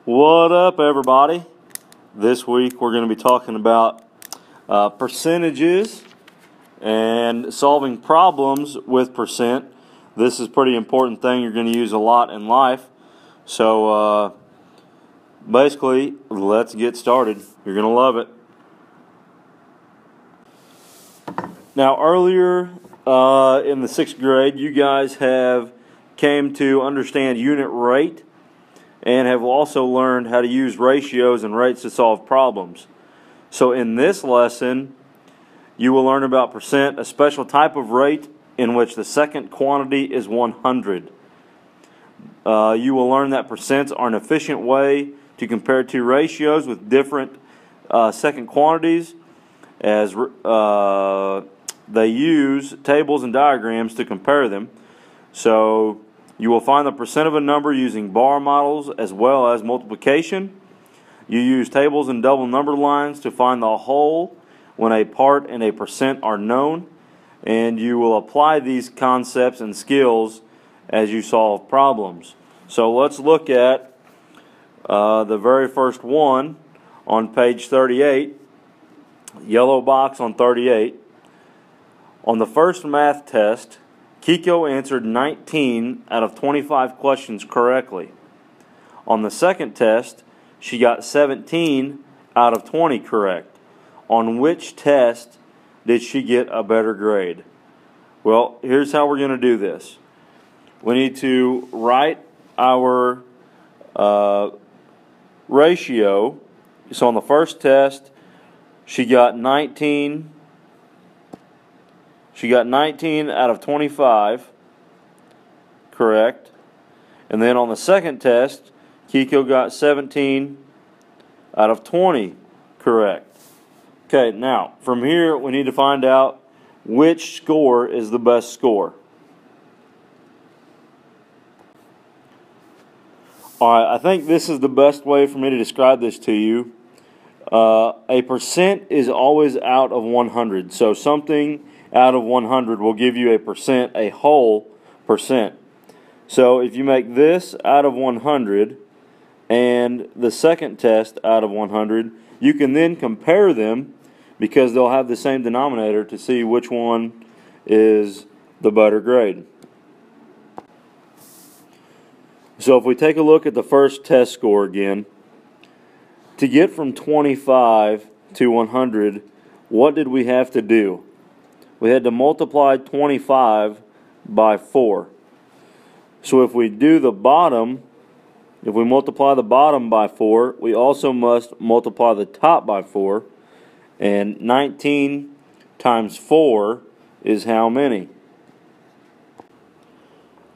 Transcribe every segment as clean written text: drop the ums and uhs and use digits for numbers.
What up, everybody? This week we're going to be talking about percentages and solving problems with percent. This is a pretty important thing you're going to use a lot in life. So basically, let's get started. You're going to love it. Now, earlier in the 6th grade, you guys have came to understand unit rate and have also learned how to use ratios and rates to solve problems. So in this lesson, you will learn about percent, a special type of rate in which the second quantity is 100. You will learn that percents are an efficient way to compare two ratios with different second quantities, as they use tables and diagrams to compare them. So you will find the percent of a number using bar models as well as multiplication. You use tables and double number lines to find the whole when a part and a percent are known. And you will apply these concepts and skills as you solve problems. So let's look at the very first one on page 38, yellow box on 38. On the first math test, Kiko answered 19 out of 25 questions correctly. On the second test, she got 17 out of 20 correct. On which test did she get a better grade? Well, here's how we're going to do this. We need to write our ratio. So on the first test, she got 19 out of 25 correct. And then on the second test, Kiko got 17 out of 20 correct. Okay, now from here we need to find out which score is the best score. Alright, I think this is the best way for me to describe this to you. A percent is always out of 100. So something out of 100 will give you a percent, a whole percent. So if you make this out of 100 and the second test out of 100, you can then compare them because they'll have the same denominator to see which one is the better grade. So if we take a look at the first test score again, to get from 25 to 100, what did we have to do? We had to multiply 25 by 4. So if we do the bottom, if we multiply the bottom by 4, we also must multiply the top by 4. And 19 times 4 is how many?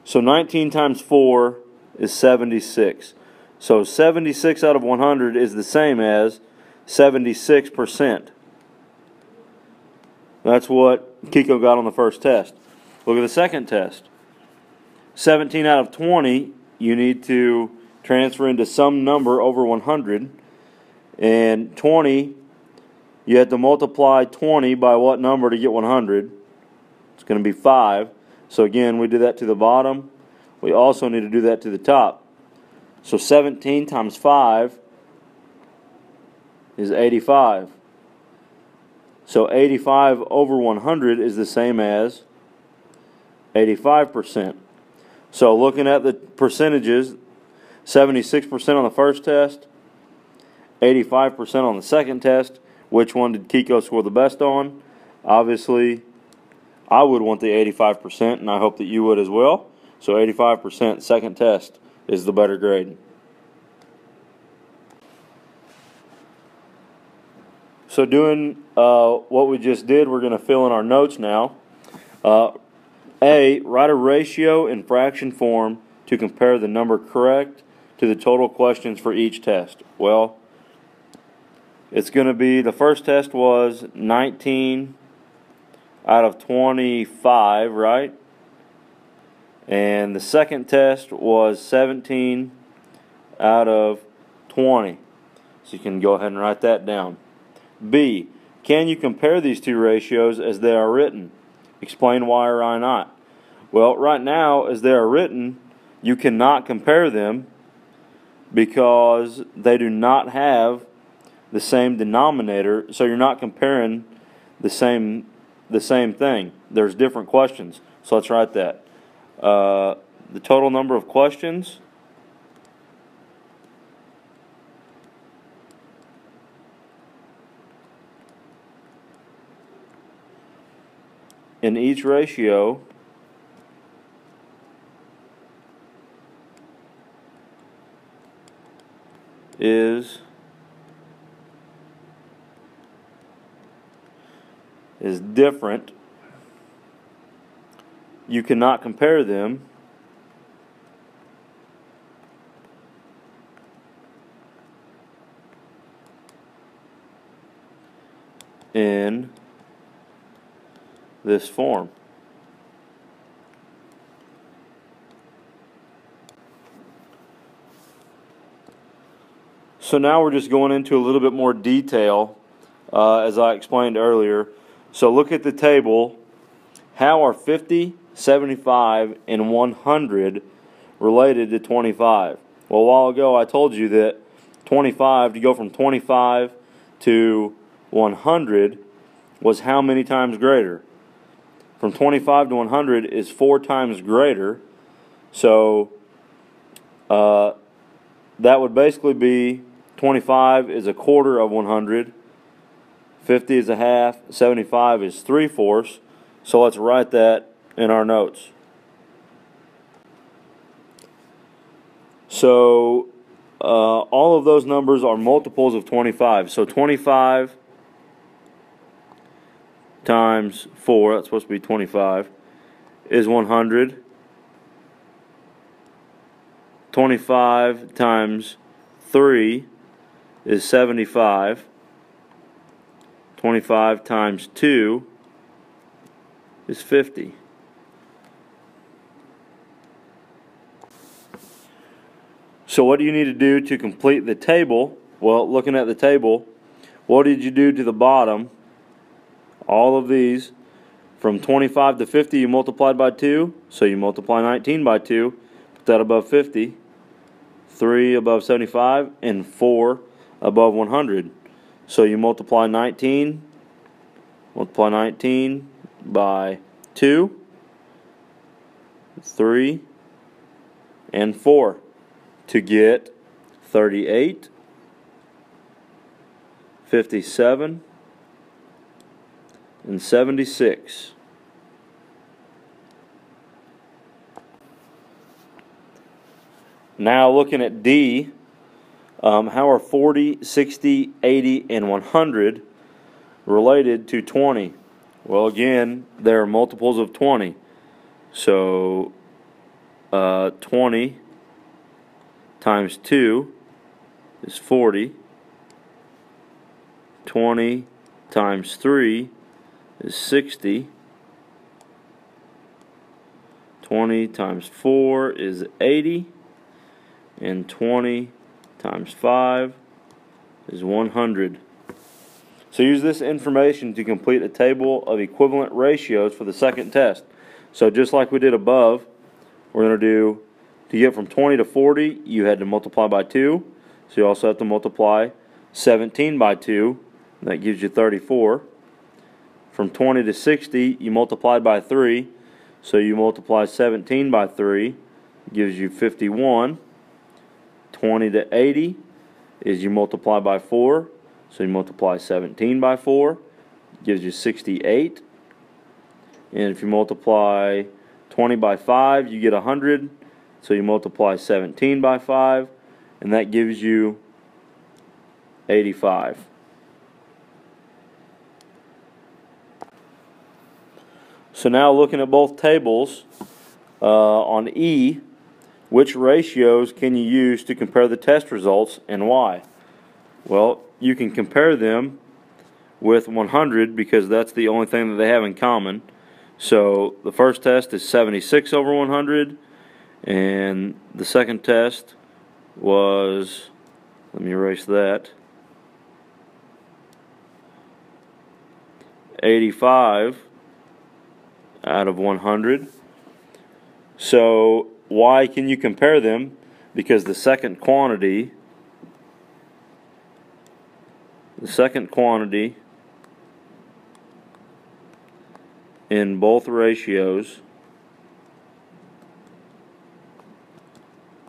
So 19 times 4 is 76. So 76 out of 100 is the same as 76%. That's what Kiko got on the first test. Look at the second test. 17 out of 20, you need to transfer into some number over 100. And 20, you have to multiply 20 by what number to get 100? It's going to be 5. So again, we do that to the bottom. We also need to do that to the top. So 17 times 5 is 85. So 85 over 100 is the same as 85%. So looking at the percentages, 76% on the first test, 85% on the second test. Which one did Kiko score the best on? Obviously, I would want the 85%, and I hope that you would as well. So 85% second test is the better grade. So doing what we just did, we're going to fill in our notes now. A, write a ratio in fraction form to compare the number correct to the total questions for each test. Well, it's going to be, the first test was 19 out of 25, right? And the second test was 17 out of 20. So you can go ahead and write that down. B, can you compare these two ratios as they are written? Explain why or why not. Well, right now, as they are written, you cannot compare them because they do not have the same denominator, so you're not comparing the same thing. There's different questions. So let's write that. The total number of questions in each ratio is different. You cannot compare them in this form. So now we're just going into a little bit more detail, as I explained earlier. So look at the table. How are 50, 75, and 100 related to 25? Well, a while ago I told you that 25, to go from 25 to 100, was how many times greater? From 25 to 100 is 4 times greater. So that would basically be 25 is a quarter of 100, 50 is a half, 75 is 3/4. So let's write that in our notes. So all of those numbers are multiples of 25. So 25 times 4, that's supposed to be 25, is 100. 25 times 3 is 75. 25 times 2 is 50. So what do you need to do to complete the table? Well, looking at the table, what did you do to the bottom? All of these, from 25 to 50, you multiplied by 2, so you multiply 19 by 2, put that above 50, 3 above 75, and 4 above 100. So you multiply 19 by 2, 3, and 4 to get 38, 57, and 76. Now looking at D, how are 40, 60, 80, and 100 related to 20? Well, again, they're multiples of 20. So 20 times 2 is 40. 20 times 3 is 60. 20 times 4 is 80. And 20 times 5 is 100. So use this information to complete a table of equivalent ratios for the second test. So just like we did above, we're going to do, to get from 20 to 40, you had to multiply by 2. So you also have to multiply 17 by 2. And that gives you 34. From 20 to 60, you multiplied by 3. So you multiply 17 by 3, gives you 51. 20 to 80 is you multiply by 4. So you multiply 17 by 4, gives you 68. And if you multiply 20 by 5, you get 100. So you multiply 17 by 5, and that gives you 85. So now looking at both tables, on E, which ratios can you use to compare the test results and why? Well, you can compare them with 100 because that's the only thing that they have in common. So the first test is 76 over 100, and the second test was, let me erase that, 85 out of 100. So why can you compare them? because the second quantity in both ratios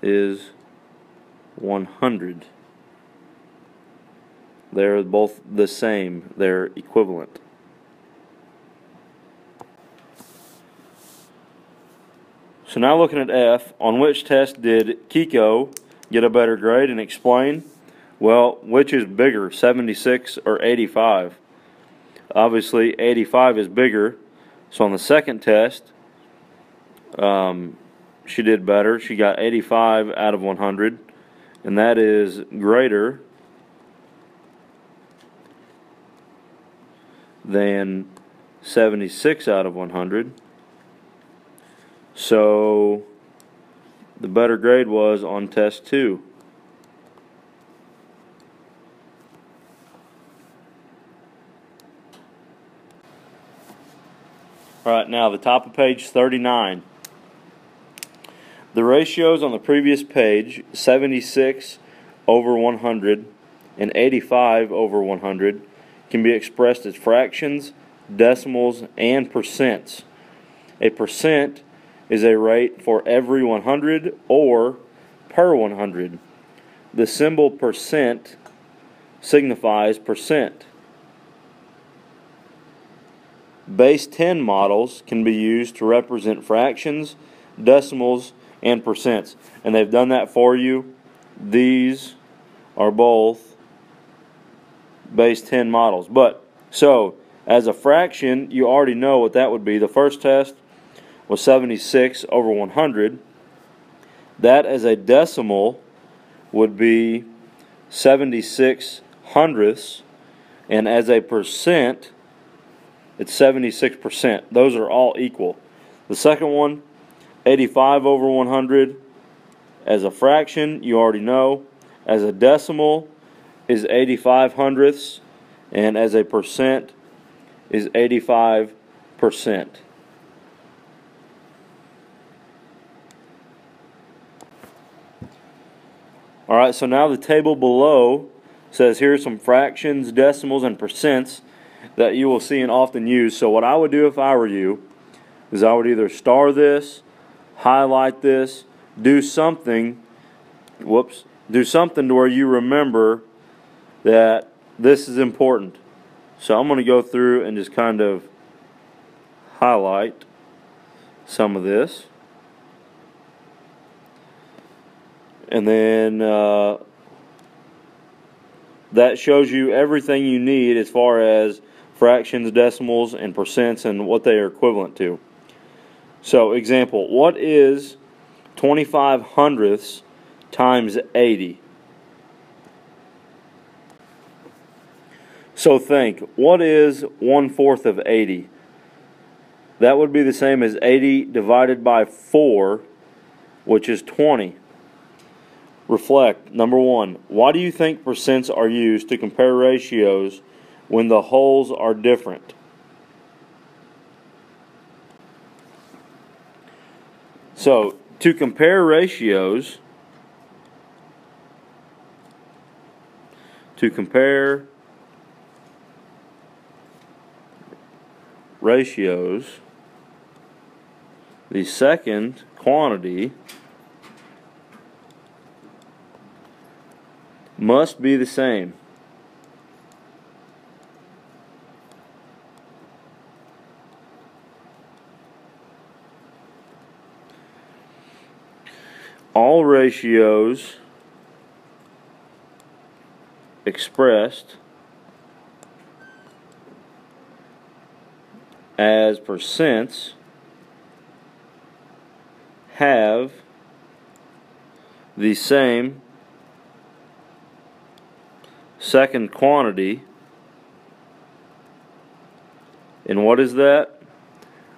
is 100. They're both the same. They're equivalent. So now looking at F, on which test did Kiko get a better grade, and explain? Well, which is bigger, 76 or 85? Obviously, 85 is bigger. So on the second test, she did better. She got 85 out of 100, and that is greater than 76 out of 100. So the better grade was on test 2. Alright, now the top of page 39. The ratios on the previous page, 76 over 100 and 85 over 100, can be expressed as fractions, decimals, and percents. A percent is a rate for every 100 or per 100. The symbol percent signifies percent. Base 10 models can be used to represent fractions, decimals, and percents. And they've done that for you. These are both base 10 models. So, as a fraction, you already know what that would be. The first test was 76 over 100. That as a decimal would be 76 hundredths. And as a percent, it's 76%. Those are all equal. The second one, 85 over 100. As a fraction, you already know. As a decimal is 85 hundredths. And as a percent is 85%. Alright, so now the table below says here's some fractions, decimals, and percents that you will see and often use. So what I would do if I were you is I would either star this, highlight this, do something to where you remember that this is important. So I'm going to go through and just kind of highlight some of this. And then that shows you everything you need as far as fractions, decimals, and percents and what they are equivalent to. So, example, what is 25 hundredths times 80? So think, what is 1/4 of 80? That would be the same as 80 divided by 4, which is 20. Reflect. Number 1, why do you think percents are used to compare ratios when the wholes are different? So, to compare ratios, the second quantity must be the same. All ratios expressed as percents have the same second quantity. And what is that?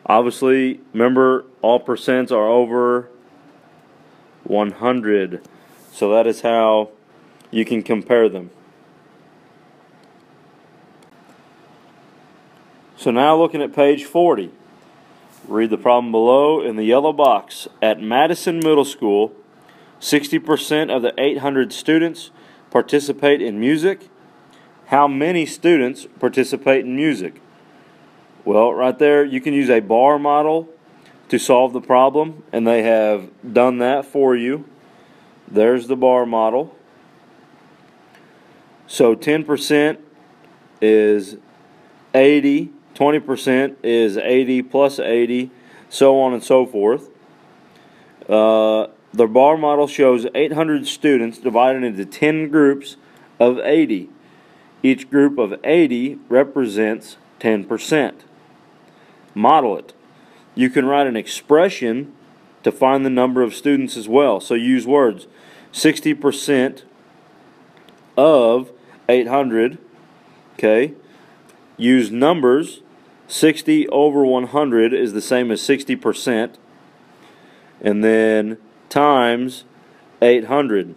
Obviously, remember, all percents are over 100. So that is how you can compare them. So now looking at page 40. Read the problem below in the yellow box. At Madison Middle School, 60% of the 800 students participate in music. How many students participate in music? Well, right there, you can use a bar model to solve the problem, and they have done that for you. There's the bar model. So 10% is 80, 20% is 80 plus 80, so on and so forth. The bar model shows 800 students divided into 10 groups of 80. Each group of 80 represents 10%. Model it. You can write an expression to find the number of students as well. So use words. 60% of 800. Okay. Use numbers. 60 over 100 is the same as 60%. And then times 800.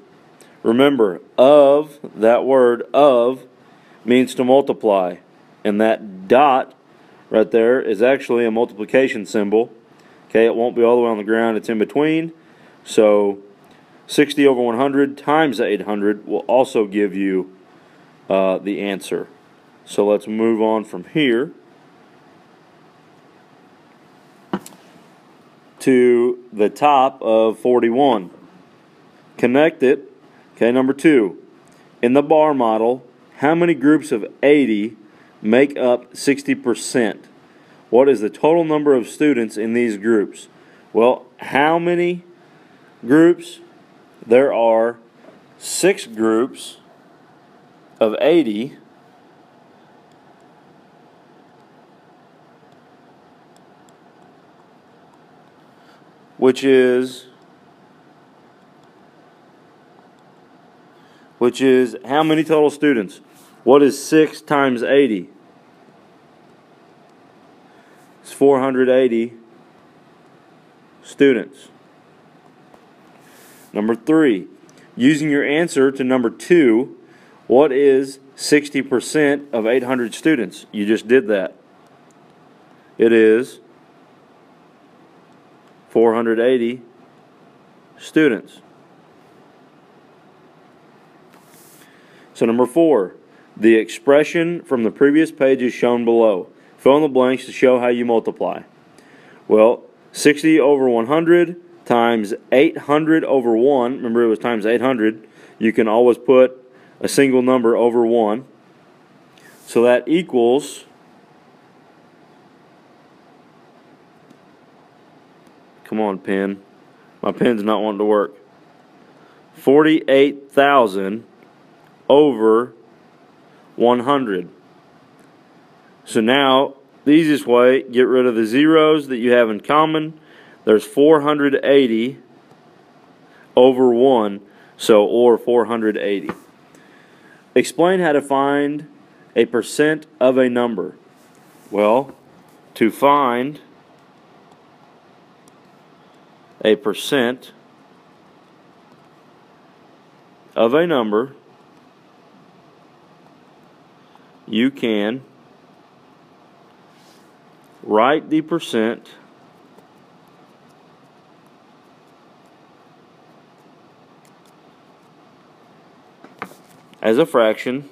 Remember, of, that word of, means to multiply. And that dot right there is actually a multiplication symbol. Okay, it won't be all the way on the ground, it's in between. So 60 over 100 times 800 will also give you the answer. So let's move on from here to the top of 41. Connect it. Okay, number 2. In the bar model, how many groups of 80 make up 60%? What is the total number of students in these groups? Well, how many groups? There are 6 groups of 80. Which is how many total students? What is 6 times 80? It's 480 students. Number 3, using your answer to number 2, what is 60% of 800 students? You just did that. It is 480 students. So number 4, the expression from the previous page is shown below. Fill in the blanks to show how you multiply. Well, 60 over 100 times 800 over 1. Remember, it was times 800. You can always put a single number over 1. So that equals, come on, pen. My pen's not wanting to work. 48,000 over 100. So now, the easiest way, get rid of the zeros that you have in common. There's 480 over 1, so or 480. Explain how to find a percent of a number. Well, to find a percent of a number, you can write the percent as a fraction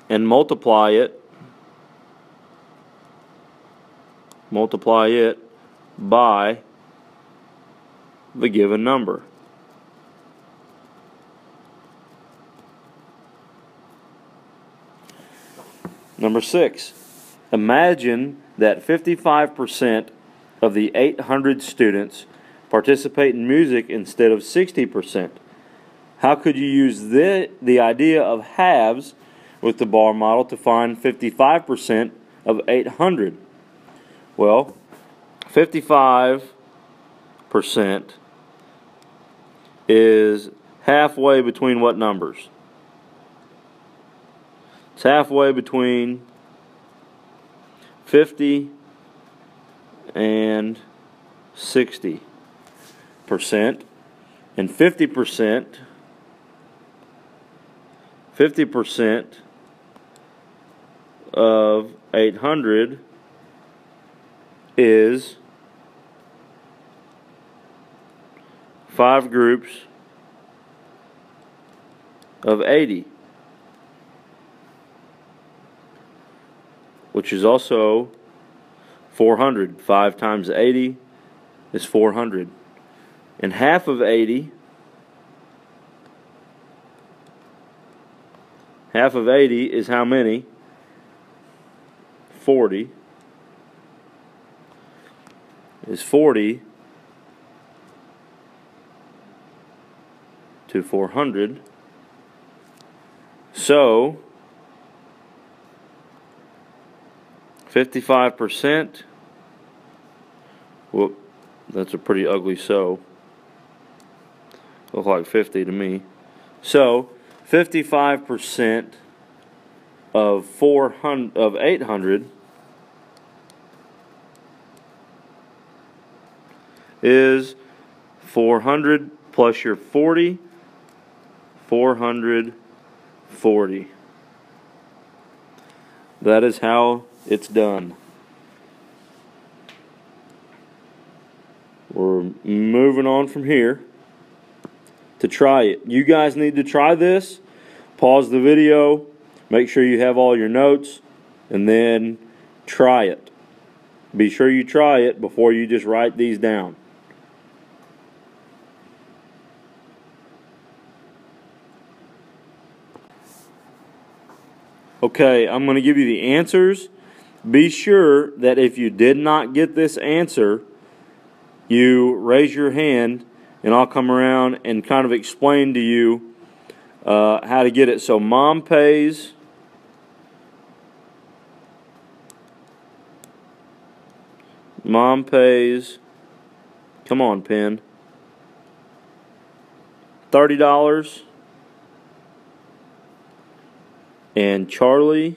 and multiply it by the given number. Number 6, imagine that 55% of the 800 students participate in music instead of 60%. How could you use the idea of halves with the bar model to find 55% of 800? Well, 55% is halfway between what numbers? It's halfway between 50 and 60%. And 50% of 800 is 5 groups of 80, which is also 400. 5 times 80 is 400. And half of 80, is how many? 40. Is 40 to 400. So 55%. Whoop, that's a pretty ugly so. Look like 50 to me. So 55% of 800 is 400 plus your 40. 440. That is how it's done. We're moving on from here to try it. You guys need to try this. Pause the video. Make sure you have all your notes. And then try it. Be sure you try it before you just write these down. Okay, I'm going to give you the answers. Be sure that if you did not get this answer, you raise your hand and I'll come around and kind of explain to you how to get it. So mom pays come on, pen, $30. And Charlie,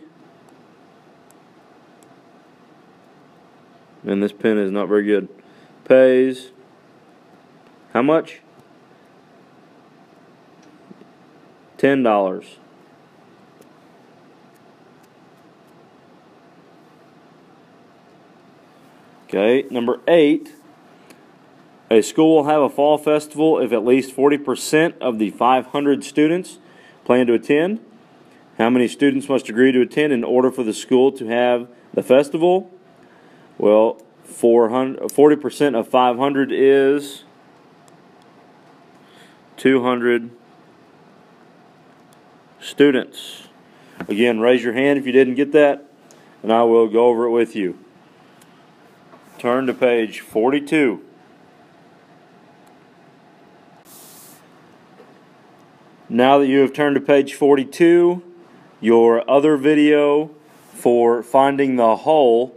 and this pen is not very good, pays how much? $10. Okay, number 8. A school will have a fall festival if at least 40% of the 500 students plan to attend. How many students must agree to attend in order for the school to have the festival? Well, 40% of 500 is 200 students. Again, raise your hand if you didn't get that, and I will go over it with you. Turn to page 42. Now that you have turned to page 42, your other video for finding the whole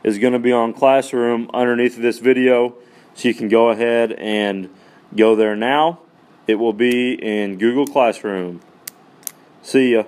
is going to be on Classroom underneath this video, so you can go ahead and go there now. It will be in Google Classroom. See ya.